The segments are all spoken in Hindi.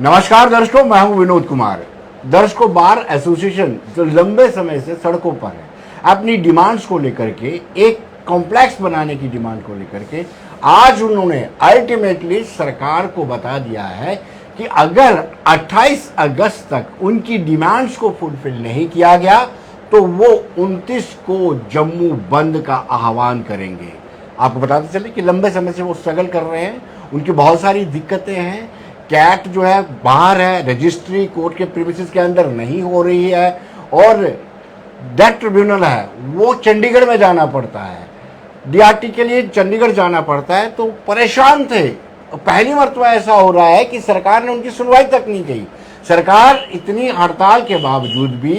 नमस्कार दर्शकों, मैं हूं विनोद कुमार। दर्शकों, बार एसोसिएशन जो लंबे समय से सड़कों पर है, अपनी डिमांड्स को लेकर के, एक कॉम्प्लेक्स बनाने की डिमांड को लेकर के, आज उन्होंने अल्टीमेटली सरकार को बता दिया है कि अगर 28 अगस्त तक उनकी डिमांड्स को फुलफिल नहीं किया गया तो वो 29 को जम्मू बंद का आह्वान करेंगे। आपको बताते चले कि लंबे समय से वो स्ट्रगल कर रहे हैं, उनकी बहुत सारी दिक्कतें हैं। कैट जो है बाहर है, रजिस्ट्री कोर्ट के प्रीमिसेस के अंदर नहीं हो रही है, और डेथ ट्रिब्यूनल है वो चंडीगढ़ में जाना पड़ता है, डीआरटी के लिए चंडीगढ़ जाना पड़ता है। तो परेशान थे। पहली मरतबा ऐसा हो रहा है कि सरकार ने उनकी सुनवाई तक नहीं की। सरकार इतनी हड़ताल के बावजूद भी,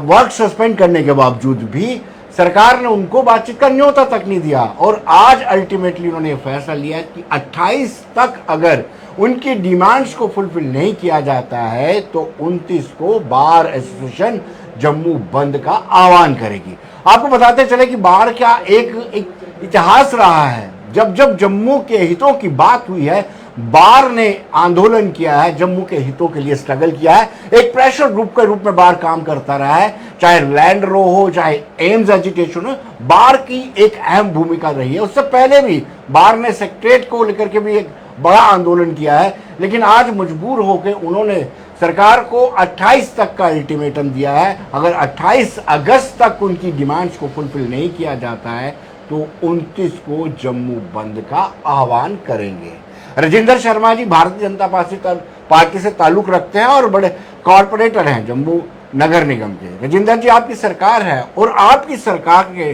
वर्क सस्पेंड करने के बावजूद भी सरकार ने उनको बातचीत का न्योता तक नहीं दिया, और आज अल्टीमेटली उन्होंने फैसला लिया कि 28 तक अगर उनकी डिमांड्स को फुलफिल नहीं किया जाता है तो 29 को बार एसोसिएशन जम्मू बंद का आह्वान करेगी। आपको बताते चले कि बार क्या एक इतिहास रहा है। जब जब जम्मू के हितों की बात हुई है, बार ने आंदोलन किया है, जम्मू के हितों के लिए स्ट्रगल किया है। एक प्रेशर ग्रुप के रूप में बार काम करता रहा है, चाहे लैंड रो हो, चाहे एम्स एजिटेशन हो, बार की एक अहम भूमिका रही है। उससे पहले भी बार ने सेक्रेटरीट को लेकर के भी एक बड़ा आंदोलन किया है, लेकिन आज मजबूर होकर उन्होंने सरकार को 28 तक का अल्टीमेटम दिया है। अगर 28 अगस्त तक उनकी डिमांड्स को फुलफिल नहीं किया जाता है तो 29 को जम्मू बंद का आह्वान करेंगे। राजेंद्र शर्मा जी भारतीय जनता पार्टी से ताल्लुक रखते हैं और बड़े कॉरपोरेटर हैं जम्मू नगर निगम के। राजेंद्र जी, आपकी सरकार है और आपकी सरकार के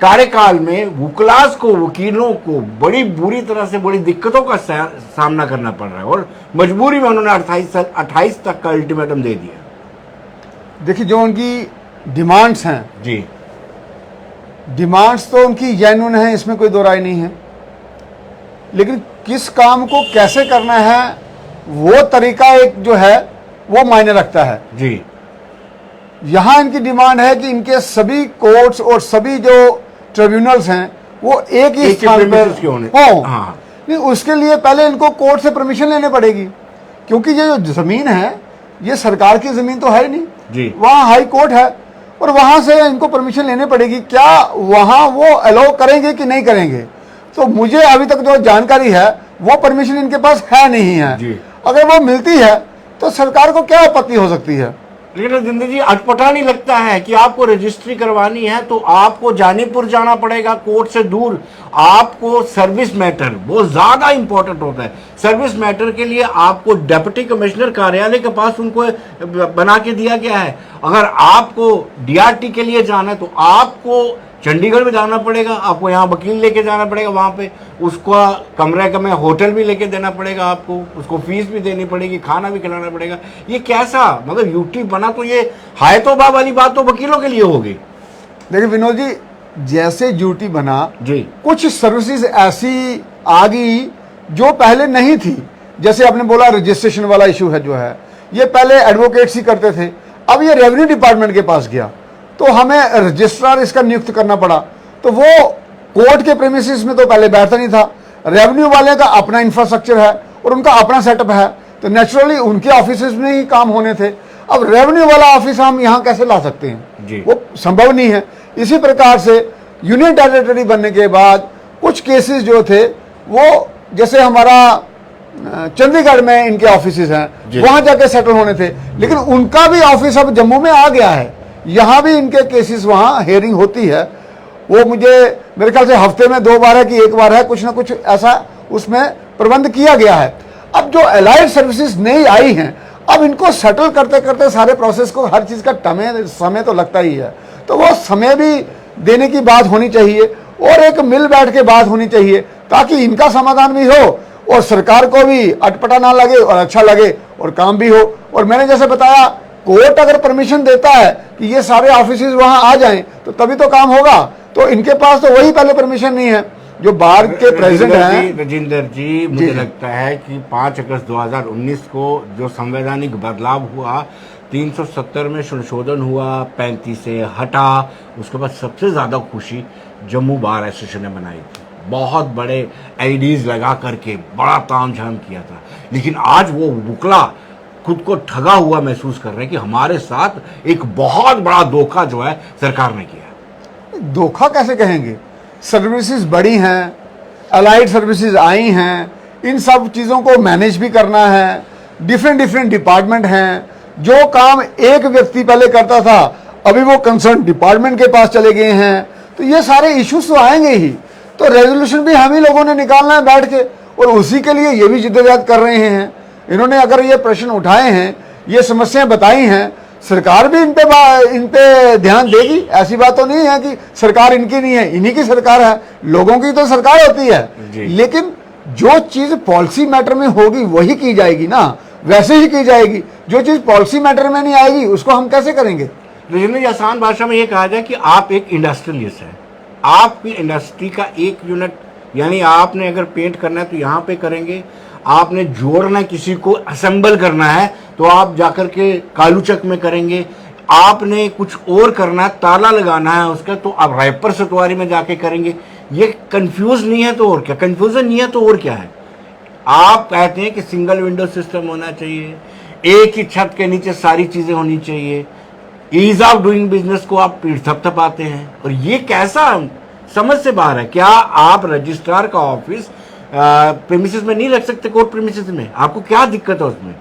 कार्यकाल में वकीलों को बड़ी बुरी तरह से बड़ी दिक्कतों का सामना करना पड़ रहा है, और मजबूरी में उन्होंने 28 तक का अल्टीमेटम दे दिया। देखिए, जो उनकी डिमांड्स हैं जी, डिमांड्स तो उनकी जेन्युइन है, इसमें कोई दो राय नहीं है, लेकिन किस काम को कैसे करना है वो तरीका एक जो है वो मायने रखता है जी। यहां इनकी डिमांड है कि इनके सभी कोर्ट्स और सभी जो ट्रिब्यूनल्स हैं वो एक ही स्थान पर हो। हाँ। नहीं, उसके लिए पहले इनको कोर्ट से परमिशन लेने पड़ेगी, क्योंकि ये जो जमीन है ये सरकार की जमीन तो है ही नहीं जी। वहां हाई कोर्ट है और वहां से इनको परमिशन लेने पड़ेगी। क्या वहां वो अलाउ करेंगे कि नहीं करेंगे? तो मुझे अभी तक जो जानकारी है वो परमिशन इनके पास है नहीं है जी। अगर वो मिलती है तो सरकार को क्या आपत्ति हो सकती है? लेकिन राजेंद्र जी, अटपटा नहीं लगता है कि आपको रजिस्ट्री करवानी है तो आपको जानीपुर जाना पड़ेगा, कोर्ट से दूर। आपको सर्विस मैटर बहुत ज्यादा इंपॉर्टेंट होता है। सर्विस मैटर के लिए आपको डिप्टी कमिश्नर कार्यालय के पास उनको बना के दिया गया है। अगर आपको डीआरटी के लिए जाना है तो आपको चंडीगढ़ में जाना पड़ेगा, आपको यहाँ वकील लेके जाना पड़ेगा, वहां पे उसका कमरे का में होटल भी लेके देना पड़ेगा, आपको उसको फीस भी देनी पड़ेगी, खाना भी खिलाना पड़ेगा। ये कैसा मतलब यूटी बना? तो ये हाय तौबा वाली बात तो वकीलों के लिए होगी। देखिए विनोद जी, जैसे ड्यूटी बना जी, कुछ सर्विसेज ऐसी आ गई जो पहले नहीं थी। जैसे आपने बोला रजिस्ट्रेशन वाला इशू है जो है, ये पहले एडवोकेट्स ही करते थे, अब ये रेवेन्यू डिपार्टमेंट के पास गया तो हमें रजिस्ट्रार इसका नियुक्त करना पड़ा। तो वो कोर्ट के प्रेमिसेस में तो पहले बैठता नहीं था। रेवेन्यू वाले का अपना इंफ्रास्ट्रक्चर है और उनका अपना सेटअप है, तो नेचुरली उनके ऑफिस में ही काम होने थे। अब रेवेन्यू वाला ऑफिस हम यहाँ कैसे ला सकते हैं जी। वो संभव नहीं है। इसी प्रकार से यूनियन टेरिटरी बनने के बाद कुछ केसेस जो थे वो, जैसे हमारा चंडीगढ़ में इनके ऑफिसेज हैं, वहां जाके सेटल होने थे, लेकिन उनका भी ऑफिस अब जम्मू में आ गया है। यहाँ भी इनके केसेस वहाँ हेयरिंग होती है। वो मेरे ख्याल से हफ्ते में 2 बार है कि 1 बार है, कुछ ना कुछ ऐसा उसमें प्रबंध किया गया है। अब जो अलाइड सर्विसेज नई आई हैं, अब इनको सेटल करते करते सारे प्रोसेस को हर चीज़ का समय तो लगता ही है, तो वो समय भी देने की बात होनी चाहिए और एक मिल बैठ के बात होनी चाहिए ताकि इनका समाधान भी हो और सरकार को भी अटपटा ना लगे और अच्छा लगे और काम भी हो। और मैंने जैसे बताया, कोर्ट अगर परमिशन देता है कि ये सारे ऑफिसेज वहां आ जाएं तो तभी तो काम होगा। तो इनके पास तो वही पहले परमिशन नहीं है। जो बार के प्रेसिडेंट हैं राजेंद्र जी, मुझे लगता है कि 5 अगस्त 2019 को जो संवैधानिक बदलाव हुआ, 370 में संशोधन हुआ, 35 से हटा, उसके बाद सबसे ज्यादा खुशी जम्मू बार एसोसिएशन ने मनाई थी। बहुत बड़े आईडीज लगा करके बड़ा तामझाम किया था, लेकिन आज वो वुकला खुद को ठगा हुआ महसूस कर रहे हैं कि हमारे साथ एक बहुत बड़ा धोखा जो है सरकार ने किया। धोखा कैसे कहेंगे? सर्विसेज बड़ी हैं, अलाइड सर्विसेज आई हैं, इन सब चीज़ों को मैनेज भी करना है, डिफरेंट डिपार्टमेंट हैं। जो काम एक व्यक्ति पहले करता था अभी वो कंसर्न डिपार्टमेंट के पास चले गए हैं, तो ये सारे इश्यूज तो आएंगे ही। तो रेजोल्यूशन भी हम ही लोगों ने निकालना है बैठ के, और उसी के लिए ये भी जिद्दोजहद कर रहे हैं। इन्होंने अगर ये प्रश्न उठाए हैं, ये समस्याएं बताई हैं, सरकार भी इन पे ध्यान देगी। ऐसी बात तो नहीं है कि सरकार इनकी नहीं है, इन्हीं की सरकार है, लोगों की तो सरकार होती है। लेकिन जो चीज पॉलिसी मैटर में होगी वही की जाएगी ना, वैसे ही की जाएगी। जो चीज पॉलिसी मैटर में नहीं आएगी उसको हम कैसे करेंगे? राजेंद्र जी, आसान भाषा में ये कहा जाए कि आप एक इंडस्ट्रियलिस्ट हैं, आपकी इंडस्ट्री का एक यूनिट, यानी आपने अगर पेंट करना है तो यहाँ पे करेंगे, आपने जोड़ना है, किसी को असेंबल करना है तो आप जाकर के कालूचक में करेंगे, आपने कुछ और करना है, ताला लगाना है उसका तो आप रायपुर सतवारी में जाके करेंगे। ये कंफ्यूज नहीं है तो और क्या, कंफ्यूजन नहीं है तो और क्या है? आप कहते हैं कि सिंगल विंडो सिस्टम होना चाहिए, एक ही छत के नीचे सारी चीजें होनी चाहिए, ईज ऑफ डूइंग बिजनेस को आप पीठ थपथपाते हैं, और ये कैसा समझ से बाहर है। क्या आप रजिस्ट्रार का ऑफिस प्रीमिसेस में नहीं रख सकते? कोर्ट प्रीमिसेस में आपको क्या दिक्कत है उसमें?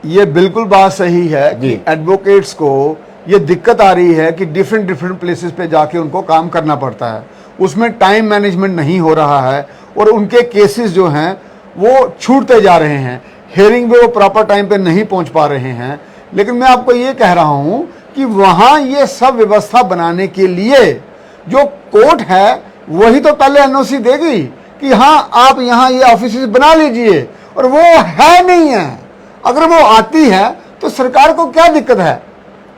ये बिल्कुल बात सही है कि एडवोकेट्स को ये दिक्कत आ रही है कि डिफरेंट प्लेसेस पे जाके उनको काम करना पड़ता है, उसमें टाइम मैनेजमेंट नहीं हो रहा है, और उनके केसेस जो हैं वो छूटते जा रहे हैं, हेयरिंग में वो प्रॉपर टाइम पे नहीं पहुंच पा रहे हैं। लेकिन मैं आपको ये कह रहा हूं कि वहां ये सब व्यवस्था बनाने के लिए जो कोर्ट है वही तो पहले एनओसी देगी कि हाँ आप यहाँ ये ऑफिस बना लीजिए, और वो है नहीं है। अगर वो आती है तो सरकार को क्या दिक्कत है?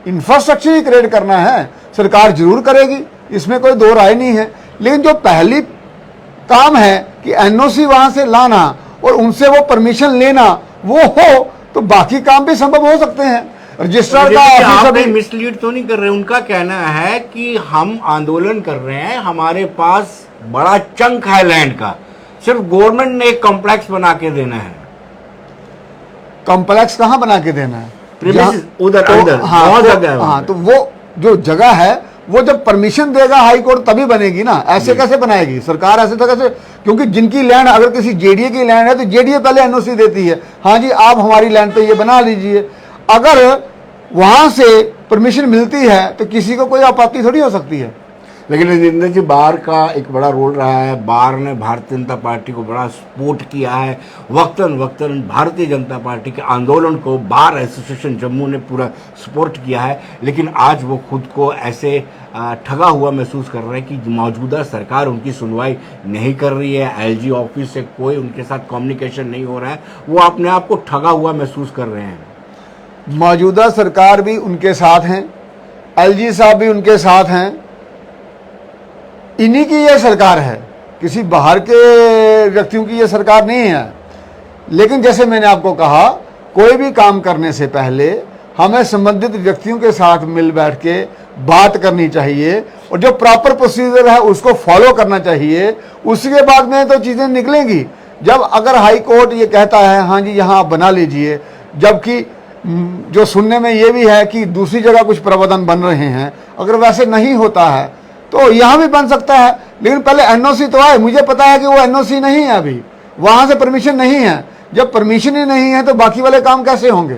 इंफ्रास्ट्रक्चर ही क्रिएट करना है, सरकार जरूर करेगी, इसमें कोई दो राय नहीं है। लेकिन जो पहली काम है कि एनओसी वहां से लाना और उनसे वो परमिशन लेना, वो हो तो बाकी काम भी संभव हो सकते हैं। रजिस्ट्रार का आप मिसलीड तो नहीं कर रहे? उनका कहना है कि हम आंदोलन कर रहे हैं, हमारे पास बड़ा चंक है लैंड का, सिर्फ गवर्नमेंट ने एक कॉम्प्लेक्स बना के देना है। कॉम्प्लेक्स कहाँ बना के देना है? उधर अंदर बहुत जगह है। हाँ, तो वो जो जगह है वो जब परमिशन देगा हाई कोर्ट तभी बनेगी ना, ऐसे कैसे बनाएगी सरकार? ऐसे तो कैसे? क्योंकि जिनकी लैंड, अगर किसी जेडीए की लैंड है तो जेडीए पहले एनओसी देती है, हाँ जी आप हमारी लैंड पे ये बना लीजिए। अगर वहां से परमिशन मिलती है तो किसी को कोई आपत्ति थोड़ी हो सकती है। लेकिन राजेंद्र जी, बार का एक बड़ा रोल रहा है, बार ने भारतीय जनता पार्टी को बड़ा सपोर्ट किया है, वक्तन वक्तन भारतीय जनता पार्टी के आंदोलन को बार एसोसिएशन जम्मू ने पूरा सपोर्ट किया है। लेकिन आज वो खुद को ऐसे ठगा हुआ महसूस कर रहे हैं कि मौजूदा सरकार उनकी सुनवाई नहीं कर रही है, एलजी ऑफिस से कोई उनके साथ कम्युनिकेशन नहीं हो रहा है, वो अपने आप को ठगा हुआ महसूस कर रहे हैं। मौजूदा सरकार भी उनके साथ हैं, एलजी साहब भी उनके साथ हैं, इन्हीं की ये सरकार है, किसी बाहर के व्यक्तियों की ये सरकार नहीं है। लेकिन जैसे मैंने आपको कहा, कोई भी काम करने से पहले हमें संबंधित व्यक्तियों के साथ मिल बैठ के बात करनी चाहिए, और जो प्रॉपर प्रोसीजर है उसको फॉलो करना चाहिए। उसके बाद में तो चीज़ें निकलेंगी। जब अगर हाई कोर्ट ये कहता है हाँ जी यहाँ आप बना लीजिए, जबकि जो सुनने में ये भी है कि दूसरी जगह कुछ प्रावधान बन रहे हैं, अगर वैसे नहीं होता है तो यहाँ भी बन सकता है। लेकिन पहले एनओसी तो आए। मुझे पता है कि वो एनओसी नहीं है, अभी वहां से परमिशन नहीं है। जब परमिशन ही नहीं है तो बाकी वाले काम कैसे होंगे?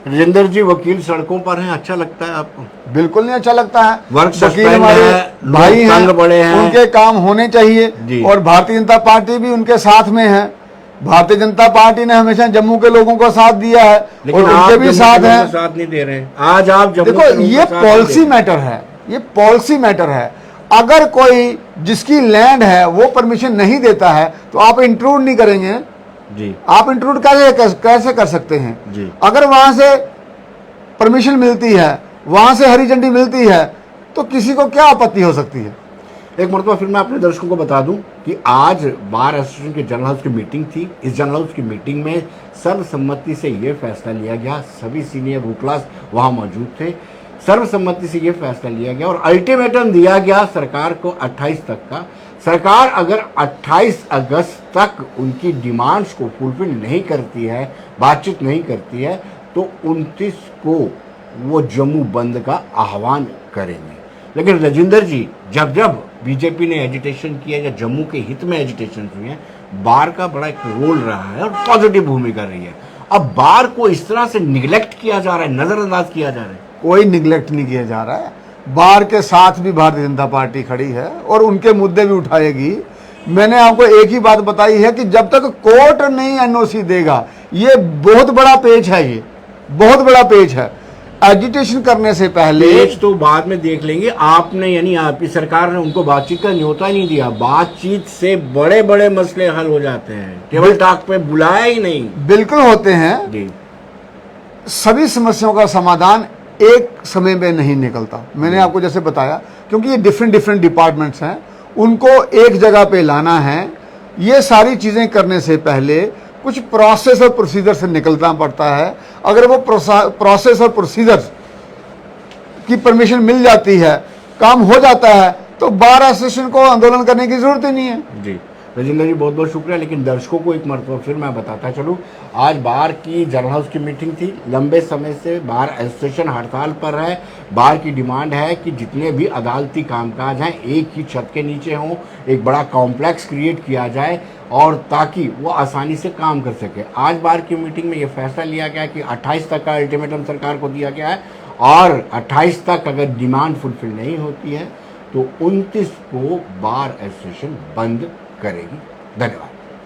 राजेंद्र जी, वकील सड़कों पर हैं, अच्छा लगता है आपको? बिल्कुल नहीं अच्छा लगता है। वकील हमारे भाई हैं, बड़े हैं, उनके काम होने चाहिए, और भारतीय जनता पार्टी भी उनके साथ में है। भारतीय जनता पार्टी ने हमेशा जम्मू के लोगों को साथ दिया है, और उनके भी साथ है। साथ नहीं दे रहे आज आप देखो, ये पॉलिसी मैटर है, ये पॉलिसी मैटर है। अगर कोई जिसकी लैंड है वो परमिशन नहीं देता है तो आप इंट्रूड नहीं करेंगे जी। आप इंट्रूड कैसे कर सकते हैं जी। अगर वहां से परमिशन मिलती है, वहां से हरी झंडी मिलती है, तो किसी को क्या आपत्ति हो सकती है? एक मरतबा फिर मैं अपने दर्शकों को बता दूं कि आज बार एसोसिएशन के जनरल हाउस की मीटिंग थी। इस जनरल हाउस की मीटिंग में सर्वसम्मति से यह फैसला लिया गया, सभी सीनियर वुकलास वहां मौजूद थे, सर्वसम्मति से ये फैसला लिया गया और अल्टीमेटम दिया गया सरकार को 28 तक का। सरकार अगर 28 अगस्त तक उनकी डिमांड्स को फुलफिल नहीं करती है, बातचीत नहीं करती है, तो 29 को वो जम्मू बंद का आह्वान करेंगे। लेकिन राजेंद्र जी, जब जब बीजेपी ने एजिटेशन किया या जम्मू के हित में एजिटेशन हुए हैं, बार का बड़ा एक रोल रहा है और पॉजिटिव भूमिका रही है। अब बार को इस तरह से निगलेक्ट किया जा रहा है, नजरअंदाज किया जा रहा है। कोई निगलेक्ट नहीं किया जा रहा है। बार के साथ भी भारतीय जनता पार्टी खड़ी है और उनके मुद्दे भी उठाएगी। मैंने आपको एक ही बात बताई है कि जब तक कोर्ट नहीं एनओसी देगा, ये बहुत बड़ा पेच है, ये बहुत बड़ा पेच है। एजिटेशन करने से पहले पेच तो बाद में देख लेंगे। आपने यानी आपकी सरकार ने उनको बातचीत का न्योता नहीं दिया। बातचीत से बड़े बड़े मसले हल हो जाते हैं, टेबल टॉक पे बुलाया ही नहीं। बिल्कुल होते हैं जी। सभी समस्याओं का समाधान एक समय में नहीं निकलता। मैंने आपको जैसे बताया, क्योंकि ये डिफरेंट डिपार्टमेंट्स हैं, उनको एक जगह पे लाना है। ये सारी चीज़ें करने से पहले कुछ प्रोसेस और प्रोसीजर से निकलना पड़ता है। अगर वो प्रोसेस और प्रोसीजर्स की परमिशन मिल जाती है, काम हो जाता है, तो बार एसोसिएशन को आंदोलन करने की जरूरत ही नहीं है। जी राजेंद्र जी, बहुत बहुत शुक्रिया। लेकिन दर्शकों को एक मरतबा फिर मैं बताता चलूँ, आज बार की जनरल हाउस की मीटिंग थी। लंबे समय से बार एसोसिएशन हड़ताल पर है। बार की डिमांड है कि जितने भी अदालती कामकाज हैं एक ही छत के नीचे हों, एक बड़ा कॉम्प्लेक्स क्रिएट किया जाए और ताकि वो आसानी से काम कर सके। आज बार की मीटिंग में ये फैसला लिया गया कि 28 तक का अल्टीमेटम सरकार को दिया गया है और 28 तक अगर डिमांड फुलफिल नहीं होती है तो 29 को बार एसोसिएशन बंद करेगी। धन्यवाद।